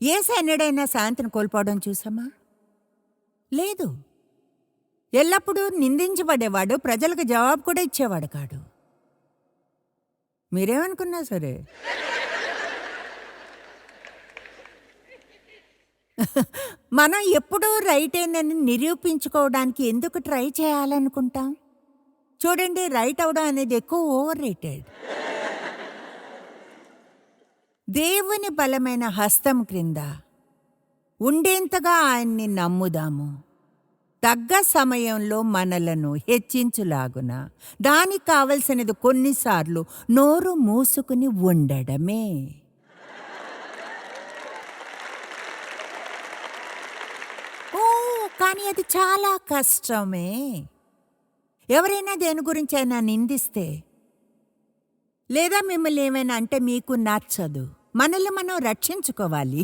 యేసు ఎన్నడైనా శాంతిని కోల్పోవడం చూసామా? లేదు. ఎల్లప్పుడూ నిందించబడేవాడు, ప్రజలకు జవాబు కూడా ఇచ్చేవాడు కాడు. మీరేమనుకున్నా సరే. మనం ఎప్పుడూ రైటేనని నిరూపించుకోవడానికి ఎందుకు ట్రై చేయాలనుకుంటాం? చూడండి, రైట్ అవడం అనేది ఎక్కువ ఓవర్ రేటెడ్. దేవుని బలమైన హస్తం క్రింద ఉండేంతగా ఆయన్ని నమ్ముదాము. తగ్గ సమయంలో మనలను హెచ్చించులాగున దానికి కావలసినది కొన్నిసార్లు నోరు మూసుకుని ఉండడమే. ఓ, కానీ అది చాలా కష్టమే. ఎవరైనా దేని గురించైనా నిందిస్తే లేదా మిమ్మల్ని ఏమైనా అంటే మీకు నచ్చదు. మనల్ని మనం రక్షించుకోవాలి.